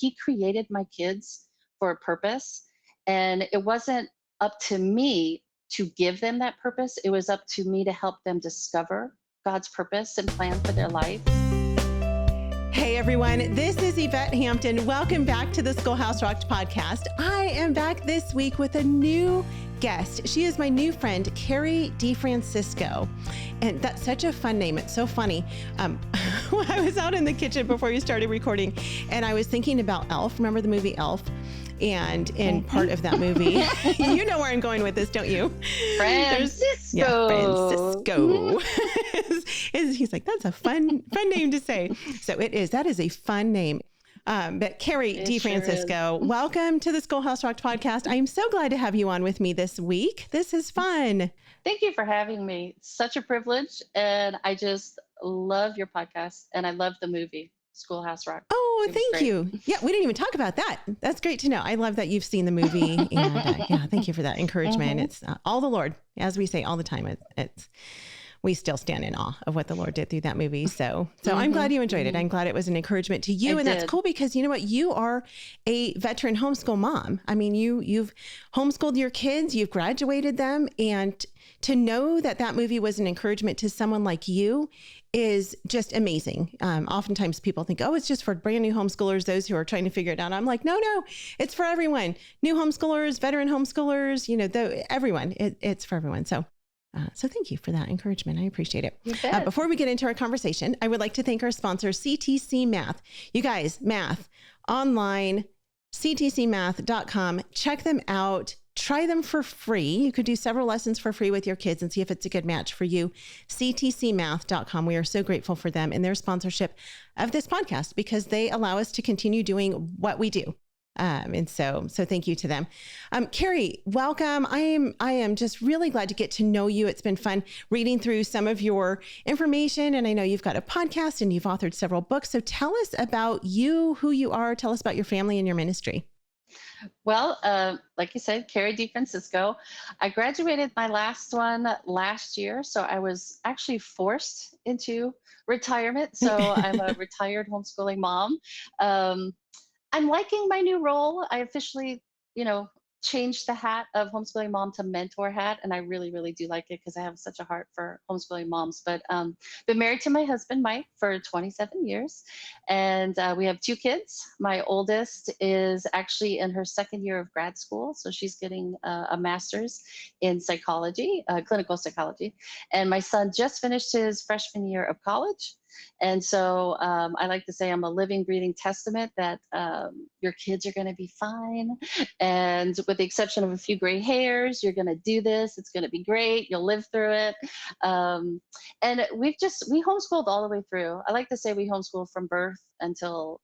he created my kids for a purpose. And it wasn't up to me to give them that purpose. It was up to me to help them discover God's purpose and plan for their life. Hey everyone, this is Yvette Hampton. Welcome back to the Schoolhouse Rocked podcast. I am back this week with a new guest. She is my new friend, Carrie De Francisco. And that's such a fun name. It's so funny. I was out in the kitchen before you started recording and I was thinking about Elf. Remember the movie Elf? And in part of that movie, you know where I'm going with this, don't you? Francisco. He's like, that's a fun name to say. So it is. That is a fun name. But Carrie De Francisco, welcome to the Schoolhouse Rocked podcast. I'm so glad to have you on with me this week. This is fun. Thank you for having me. Such a privilege. And I just love your podcast. And I love the movie Schoolhouse Rocked. Oh, thank you. Yeah, we didn't even talk about that. That's great to know. I love that you've seen the movie. And yeah, thank you for that encouragement. It's all the Lord, as we say all the time. We still stand in awe of what the Lord did through that movie. So I'm glad you enjoyed it. I'm glad it was an encouragement to you. That's cool because you know what? You are a veteran homeschool mom. I mean, you've homeschooled your kids, you've graduated them. And to know that that movie was an encouragement to someone like you is just amazing. Oftentimes people think, oh, it's just for brand new homeschoolers, those who are trying to figure it out. I'm like, no, it's for everyone. New homeschoolers, veteran homeschoolers, everyone. It's for everyone. So thank you for that encouragement. I appreciate it. Before we get into our conversation, I would like to thank our sponsor, CTC Math. You guys, math online, ctcmath.com. Check them out. Try them for free. You could do several lessons for free with your kids and see if it's a good match for you. ctcmath.com. We are so grateful for them and their sponsorship of this podcast because they allow us to continue doing what we do. And so thank you to them. Carrie, welcome. I am just really glad to get to know you. It's been fun reading through some of your information. And I know you've got a podcast and you've authored several books. So tell us about you, who you are. Tell us about your family and your ministry. Well, like you said, Carrie De Francisco. I graduated my last one last year. So I was actually forced into retirement. So I'm a retired homeschooling mom. I'm liking my new role. I officially, changed the hat of homeschooling mom to mentor hat. And I really, really do like it because I have such a heart for homeschooling moms. But been married to my husband, Mike, for 27 years. And we have 2 kids. My oldest is actually in her second year of grad school. So she's getting a master's in psychology, clinical psychology. And my son just finished his freshman year of college. And so I like to say I'm a living, breathing testament that your kids are going to be fine. And with the exception of a few gray hairs, you're going to do this. It's going to be great. You'll live through it. And we homeschooled all the way through. I like to say we homeschooled from birth until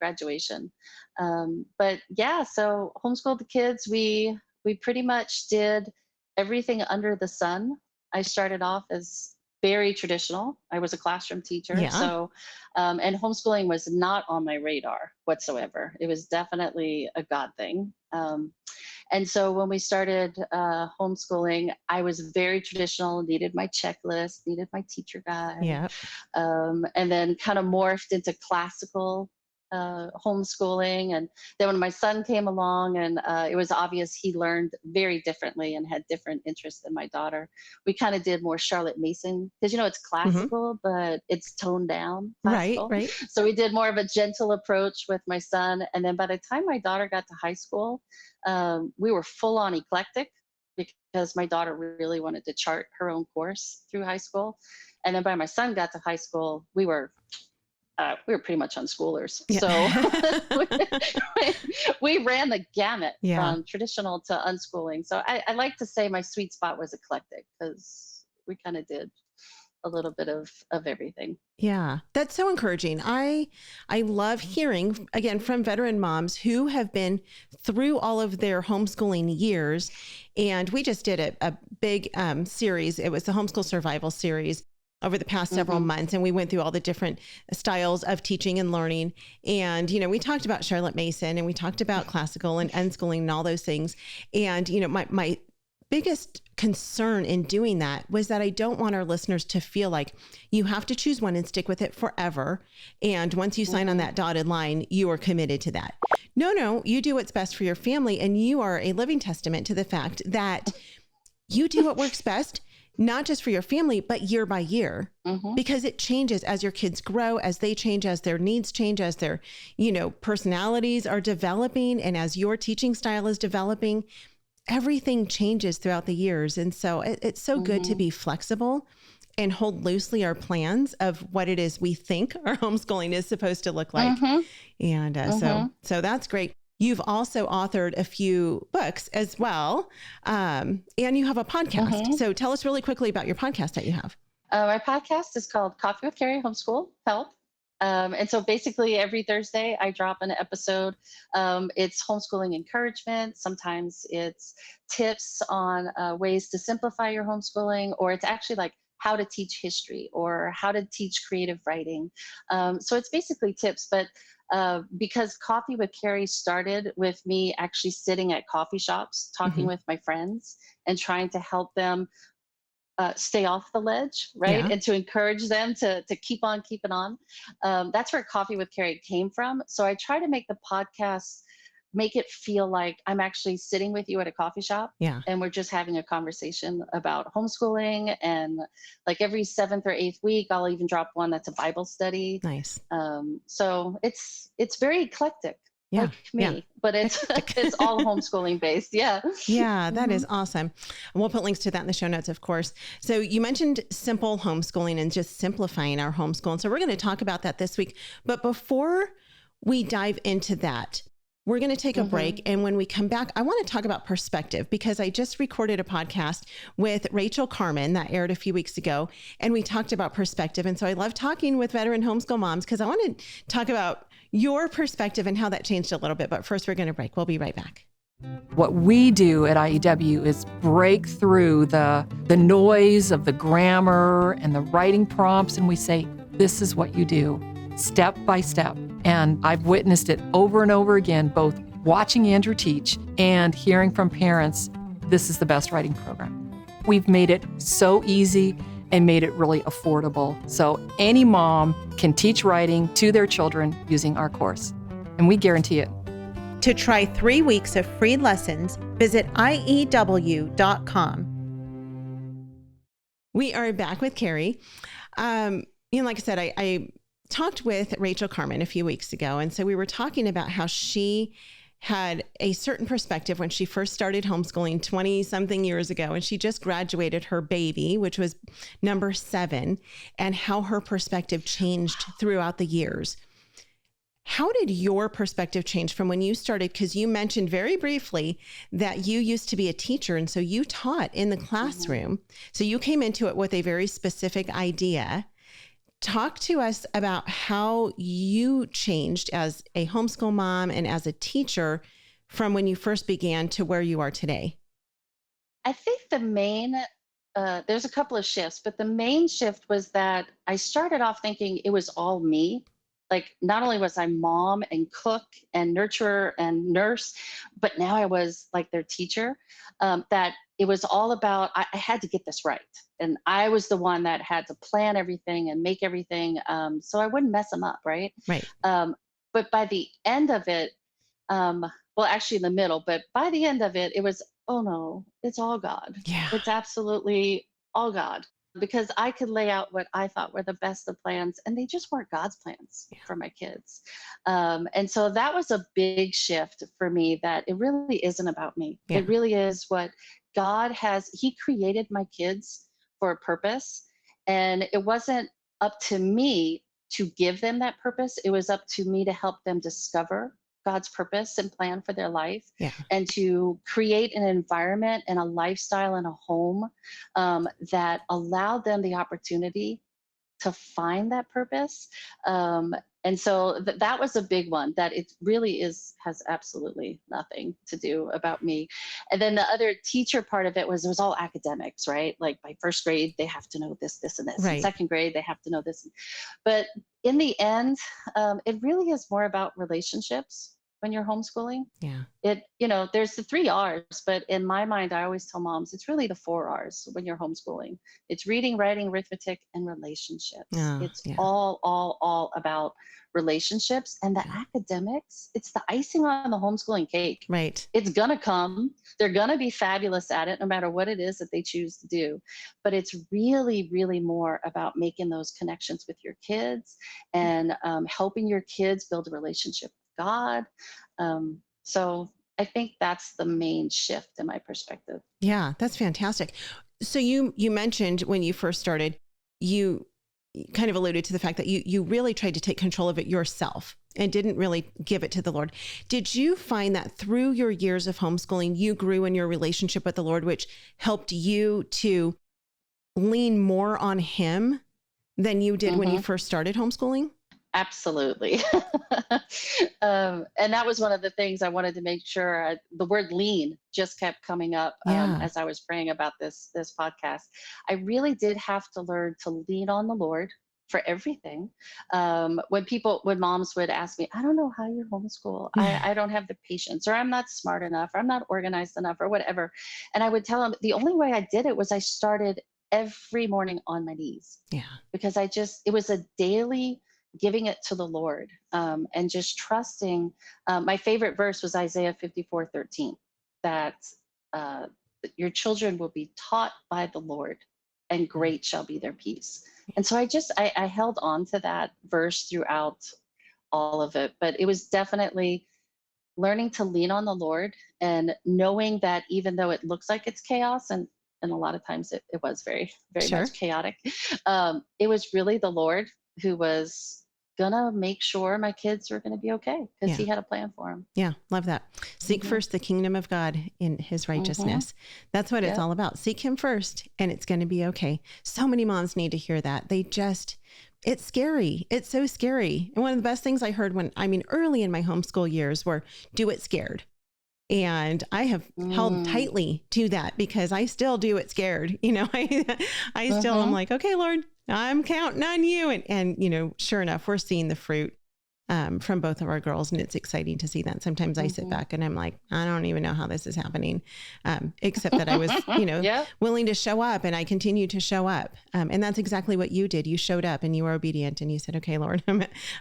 graduation. But yeah, so homeschooled the kids. We pretty much did everything under the sun. I started off as very traditional. I was a classroom teacher. Yeah. So, and homeschooling was not on my radar whatsoever. It was definitely a God thing. And so when we started homeschooling, I was very traditional, needed my checklist, needed my teacher guide. Yeah. And then kind of morphed into classical homeschooling. And then when my son came along and it was obvious he learned very differently and had different interests than my daughter, we kind of did more Charlotte Mason because, it's classical, but it's toned down. Classical. Right. So we did more of a gentle approach with my son. And then by the time my daughter got to high school, we were full on eclectic because my daughter really wanted to chart her own course through high school. And then by my son got to high school, we were pretty much unschoolers. Yeah. So we ran the gamut from traditional to unschooling. So I like to say my sweet spot was eclectic because we kind of did a little bit of everything. Yeah, that's so encouraging. I love hearing, again, from veteran moms who have been through all of their homeschooling years. And we just did a big series. It was the Homeschool Survival series over the past several months. And we went through all the different styles of teaching and learning. And, we talked about Charlotte Mason and we talked about classical and unschooling and all those things. And, my biggest concern in doing that was that I don't want our listeners to feel like you have to choose one and stick with it forever. And once you sign on that dotted line, you are committed to that. No, you do what's best for your family. And you are a living testament to the fact that you do what works best, not just for your family, but year by year, because it changes as your kids grow, as they change, as their needs change, as their, personalities are developing, and as your teaching style is developing. Everything changes throughout the years. And so it's so good to be flexible and hold loosely our plans of what it is we think our homeschooling is supposed to look like. And so that's great. You've also authored a few books as well. And you have a podcast. So tell us really quickly about your podcast that you have. My podcast is called Coffee with Carrie, Homeschool Help. And so basically every Thursday I drop an episode. It's homeschooling encouragement. Sometimes it's tips on ways to simplify your homeschooling, or it's actually like how to teach history or how to teach creative writing. So it's basically tips, but because Coffee with Carrie started with me actually sitting at coffee shops, talking with my friends and trying to help them stay off the ledge, right? Yeah. And to encourage them to keep on keeping on. That's where Coffee with Carrie came from. So I try to make the podcast, make it feel like I'm actually sitting with you at a coffee shop, and we're just having a conversation about homeschooling. And like every 7th or 8th week, I'll even drop one that's a Bible study. Nice. So it's very eclectic. Like me, but it's all homeschooling based. Yeah, that is awesome. And we'll put links to that in the show notes, of course. So you mentioned simple homeschooling and just simplifying our homeschool. And so we're going to talk about that this week. But before we dive into that, we're going to take a break. And when we come back, I want to talk about perspective, because I just recorded a podcast with Rachel Carmen that aired a few weeks ago. And we talked about perspective. And so I love talking with veteran homeschool moms because I want to talk about your perspective and how that changed a little bit. But first, we're going to break. We'll be right back. What we do at IEW is break through the noise of the grammar and the writing prompts. And we say, this is what you do, step by step. And I've witnessed it over and over again, both watching Andrew teach and hearing from parents, this is the best writing program. We've made it so easy and made it really affordable. So any mom can teach writing to their children using our course, and we guarantee it. To try 3 weeks of free lessons, visit IEW.com. We are back with Carrie. Like I said, I talked with Rachel Carmen a few weeks ago, and so we were talking about how she had a certain perspective when she first started homeschooling 20 something years ago, and she just graduated her baby, which was number 7, and how her perspective changed throughout the years. How did your perspective change from when you started? Because you mentioned very briefly that you used to be a teacher, and so you taught in the classroom. So you came into it with a very specific idea. Talk to us about how you changed as a homeschool mom and as a teacher from when you first began to where you are today. I think the main, there's a couple of shifts, but the main shift was that I started off thinking it was all me. Like, not only was I mom and cook and nurturer and nurse, but now I was like their teacher, that it was all about, I had to get this right. And I was the one that had to plan everything and make everything so I wouldn't mess them up, right? Right. But by the end of it, well, actually in the middle, but by the end of it, it was, oh no, it's all God. Yeah. It's absolutely all God. Because I could lay out what I thought were the best of plans, and they just weren't God's plans for my kids. And so that was a big shift for me, that it really isn't about me. Yeah. It really is what God has. He created my kids for a purpose, and it wasn't up to me to give them that purpose. It was up to me to help them discover God's purpose and plan for their life, and to create an environment and a lifestyle and a home that allowed them the opportunity to find that purpose. And so that was a big one, that it really has absolutely nothing to do about me. And then the other teacher part of it was all academics, right? Like by first grade, they have to know this, this, and this. Right. In second grade, they have to know this. But in the end, it really is more about relationships. when you're homeschooling. Yeah. There's the 3 R's, but in my mind, I always tell moms it's really the 4 R's when you're homeschooling. It's reading, writing, arithmetic, and relationships. Oh, It's yeah. all about relationships, and the Yeah. academics, it's the icing on the homeschooling cake. Right. It's gonna come. They're gonna be fabulous at it, no matter what it is that they choose to do. But it's really, really more about making those connections with your kids and helping your kids build a relationship with God. So I think that's the main shift in my perspective. Yeah, that's fantastic. So you mentioned when you first started, you kind of alluded to the fact that you really tried to take control of it yourself and didn't really give it to the Lord. Did you find that through your years of homeschooling, you grew in your relationship with the Lord, which helped you to lean more on Him than you did when you first started homeschooling? Absolutely. And that was one of the things I wanted to make sure. The word lean just kept coming up Yeah. as I was praying about this podcast. I really did have to learn to lean on the Lord for everything. When moms would ask me, I don't know how you homeschool. I don't have the patience, or I'm not smart enough, or I'm not organized enough, or whatever. And I would tell them the only way I did it was I started every morning on my knees, Yeah. because it was a daily giving it to the Lord, and just trusting. My favorite verse was Isaiah 54:13, that your children will be taught by the Lord, and great shall be their peace. And so I held on to that verse throughout all of it. But it was definitely learning to lean on the Lord, and knowing that even though it looks like it's chaos, and a lot of times it was very, very Sure. much chaotic, it was really the Lord who was gonna make sure my kids were gonna be okay, because Yeah. He had a plan for them. Yeah, love that. Seek first the kingdom of God in His righteousness. That's what it's Yep. all about. Seek Him first, and it's going to be okay. So many moms need to hear that. It's scary. It's so scary. And one of the best things I heard early in my homeschool years were do it scared. And I have held tightly to that, because I still do it scared. I still am like, okay, Lord, I'm counting on you. And sure enough, we're seeing the fruit from both of our girls, and it's exciting to see that. Sometimes I sit back and I'm like, I don't even know how this is happening, except that I was, Yep. willing to show up, and I continue to show up. And that's exactly what you did. You showed up and you were obedient, and you said, okay, Lord,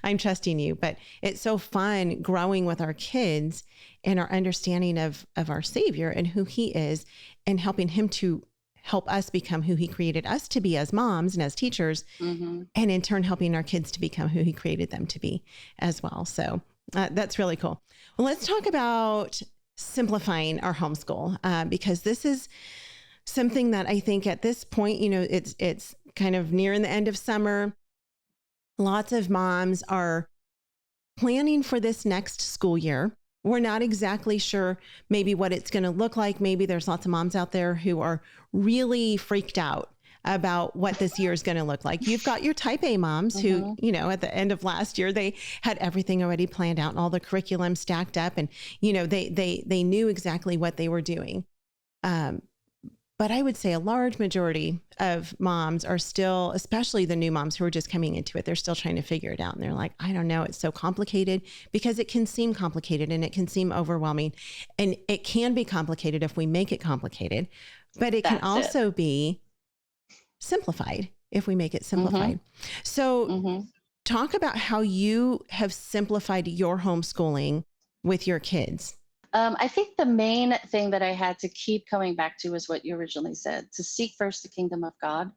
I'm trusting you. But it's so fun growing with our kids and our understanding of our Savior and who He is, and helping Him to help us become who He created us to be as moms and as teachers, and in turn helping our kids to become who He created them to be as well. So that's really cool. Well, let's talk about simplifying our homeschool, because this is something that I think at this point, it's kind of nearing the end of summer. Lots of moms are planning for this next school year. We're not exactly sure maybe what it's going to look like. Maybe there's lots of moms out there who are really freaked out about what this year is going to look like. You've got your type A moms who, at the end of last year, they had everything already planned out and all the curriculum stacked up, and, they knew exactly what they were doing. But I would say a large majority of moms are still, especially the new moms who are just coming into it, they're still trying to figure it out. And they're like, I don't know, it's so complicated, because it can seem complicated and it can seem overwhelming. And it can be complicated if we make it complicated, but it can also be simplified if we make it simplified. So talk about how you have simplified your homeschooling with your kids. I think the main thing that I had to keep coming back to is what you originally said, to seek first the kingdom of God.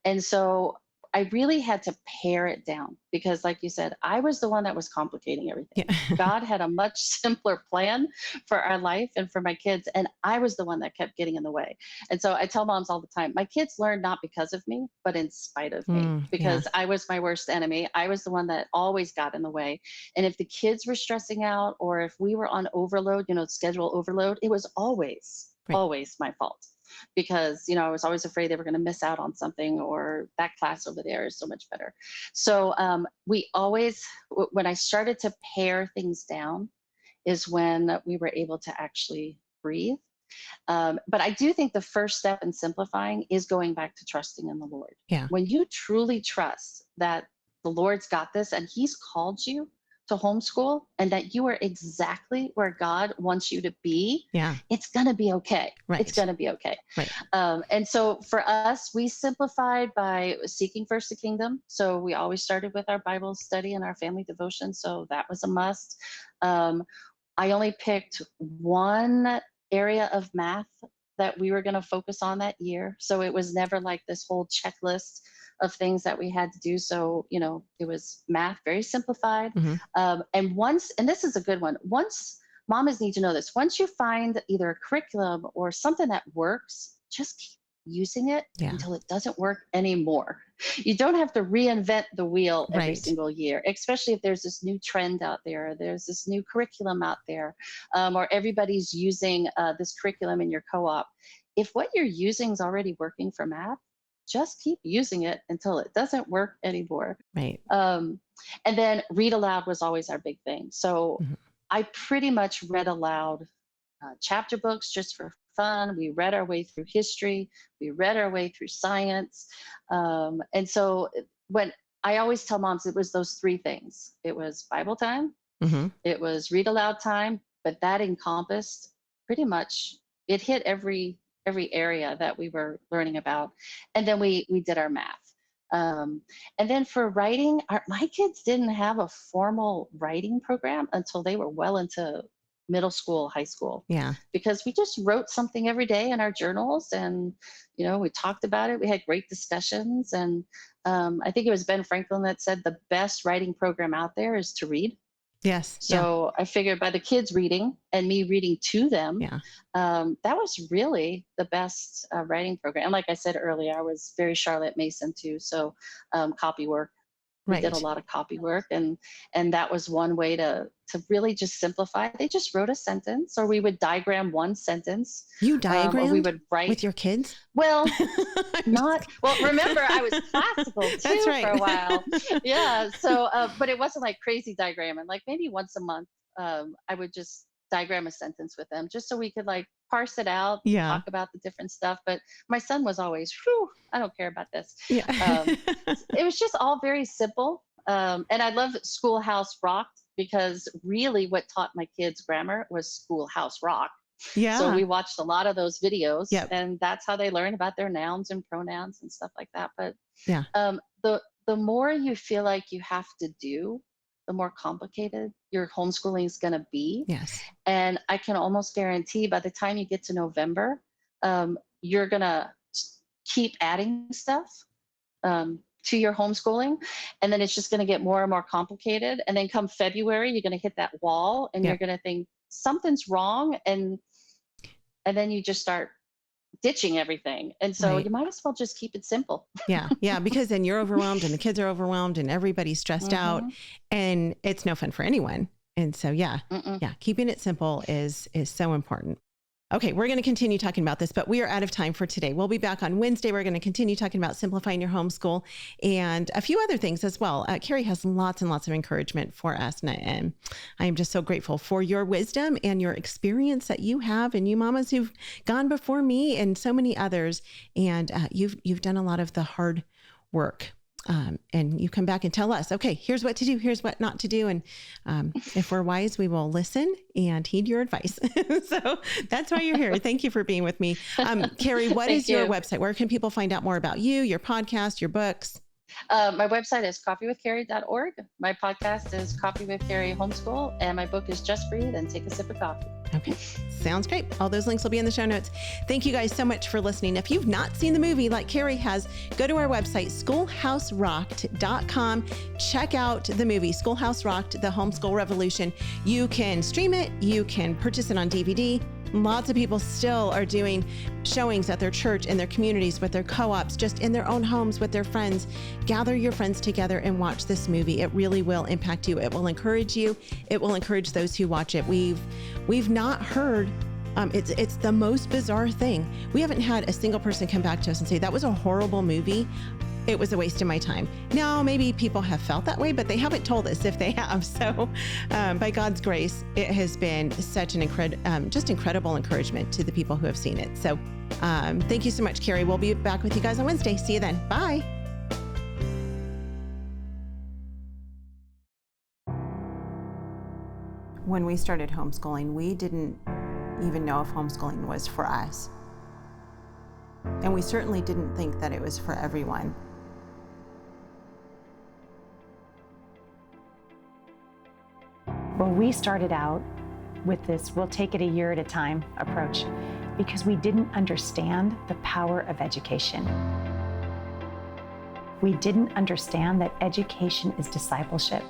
And so I really had to pare it down, because like you said, I was the one that was complicating everything. Yeah. God had a much simpler plan for our life and for my kids, and I was the one that kept getting in the way. And so I tell moms all the time, my kids learn not because of me, but in spite of me, because I was my worst enemy. I was the one that always got in the way. And if the kids were stressing out, or if we were on overload, schedule overload, it was always my fault, because I was always afraid they were going to miss out on something, or that class over there is so much better. So we always, when I started to pare things down, is when we were able to actually breathe. But I do think the first step in simplifying is going back to trusting in the Lord. Yeah. When you truly trust that the Lord's got this and He's called you to homeschool and that you are exactly where God wants you to be, Yeah. it's going to be okay. Right. It's going to be okay. Right. And so for us, we simplified by seeking first the kingdom. So we always started with our Bible study and our family devotion. So that was a must. I only picked one area of math that we were going to focus on that year. So it was never like this whole checklist of things that we had to do. So, it was math, very simplified. Mm-hmm. And this is a good one. Once, mamas need to know this, once you find either a curriculum or something that works, just keep using it until it doesn't work anymore. You don't have to reinvent the wheel every single year, especially if there's this new trend out there, there's this new curriculum out there, or everybody's using this curriculum in your co-op. If what you're using is already working for math, just keep using it until it doesn't work anymore. Right. And then read aloud was always our big thing. So I pretty much read aloud chapter books just for fun. We read our way through history. We read our way through science. And so when I always tell moms, it was those three things. It was Bible time. It was read aloud time, but that encompassed pretty much, it hit every area that we were learning about. And then we did our math. And then for writing, my kids didn't have a formal writing program until they were well into middle school, high school. Yeah. Because we just wrote something every day in our journals and, we talked about it. We had great discussions. And I think it was Ben Franklin that said the best writing program out there is to read. Yes. So I figured by the kids reading and me reading to them, that was really the best writing program. And like I said earlier, I was very Charlotte Mason too. So copy work. We did a lot of copy work, and that was one way to really just simplify. They just wrote a sentence, or we would diagram one sentence. You diagrammed we would write with your kids? Well, remember I was classical too That's right. for a while. Yeah. So, but it wasn't like crazy diagramming. Like maybe once a month, I would just diagram a sentence with them just so we could like parse it out, talk about the different stuff. But my son was always, I don't care about this. Yeah. It was just all very simple. And I love Schoolhouse Rocked because really what taught my kids grammar was Schoolhouse Rock. Yeah. So we watched a lot of those videos and that's how they learn about their nouns and pronouns and stuff like that. But the more you feel like you have to do, the more complicated your homeschooling is going to be. Yes. And I can almost guarantee by the time you get to November, you're going to keep adding stuff to your homeschooling. And then it's just going to get more and more complicated. And then come February, you're going to hit that wall and you're going to think something's wrong. And then you just start ditching everything. And so you might as well just keep it simple. Yeah. Because then you're overwhelmed and the kids are overwhelmed and everybody's stressed out and it's no fun for anyone. And so, keeping it simple is so important. Okay, we're going to continue talking about this, but we are out of time for today. We'll be back on Wednesday. We're going to continue talking about simplifying your homeschool and a few other things as well. Carrie has lots and lots of encouragement for us. And I am just so grateful for your wisdom and your experience that you have, and you mamas who've gone before me and so many others. And you've done a lot of the hard work. And you come back and tell us, okay, here's what to do, here's what not to do. And if we're wise, we will listen and heed your advice. So that's why you're here. Thank you for being with me. Carrie, what is your website? Where can people find out more about you, your podcast, your books? My website is coffeewithcarrie.org. My podcast is Coffee with Carrie Homeschool. And my book is Just Breathe and Take a Sip of Coffee. Okay. Sounds great. All those links will be in the show notes. Thank you guys so much for listening. If you've not seen the movie like Carrie has, go to our website, schoolhouserocked.com. Check out the movie, Schoolhouse Rocked, the Homeschool Revolution. You can stream it. You can purchase it on DVD. Lots of people still are doing showings at their church, in their communities, with their co-ops, just in their own homes with their friends. Gather your friends together and watch this movie. It really will impact you. It will encourage you. It will encourage those who watch it. We've not heard, it's the most bizarre thing. We haven't had a single person come back to us and say, that was a horrible movie. It was a waste of my time. Now, maybe people have felt that way, but they haven't told us if they have. So by God's grace, it has been such an incredible encouragement to the people who have seen it. So thank you so much, Carrie. We'll be back with you guys on Wednesday. See you then. Bye. When we started homeschooling, we didn't even know if homeschooling was for us. And we certainly didn't think that it was for everyone. Well, we started out with this we'll take it a year at a time approach because we didn't understand the power of education. We didn't understand that education is discipleship.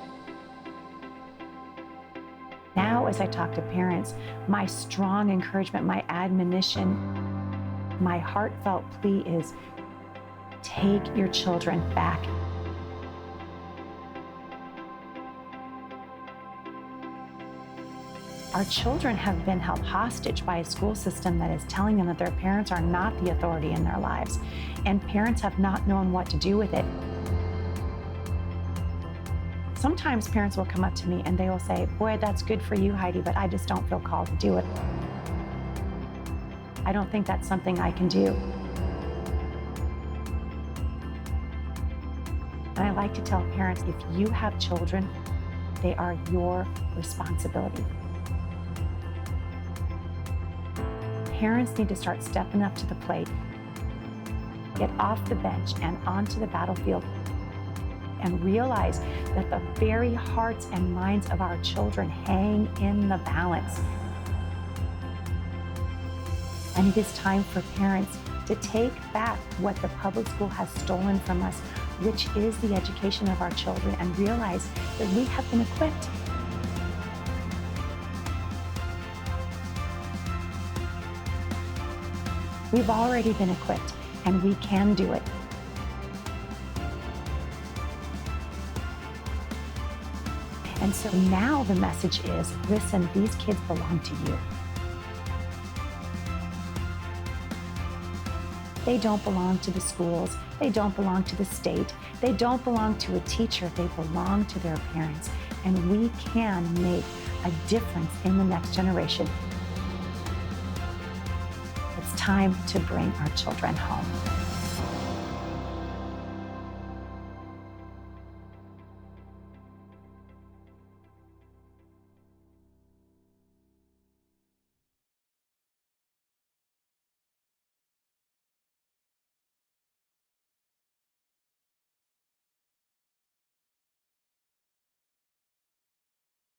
Now, as I talk to parents, my strong encouragement, my admonition, my heartfelt plea is take your children back. Our children have been held hostage by a school system that is telling them that their parents are not the authority in their lives, and parents have not known what to do with it. Sometimes parents will come up to me and they will say, boy, that's good for you, Heidi, but I just don't feel called to do it. I don't think that's something I can do. And I like to tell parents, if you have children, they are your responsibility. Parents need to start stepping up to the plate, get off the bench and onto the battlefield, and realize that the very hearts and minds of our children hang in the balance. And it is time for parents to take back what the public school has stolen from us, which is the education of our children, and realize that we have been equipped. We've already been equipped, and we can do it. And so now the message is, listen, these kids belong to you. They don't belong to the schools. They don't belong to the state. They don't belong to a teacher. They belong to their parents. And we can make a difference in the next generation. It's time to bring our children home.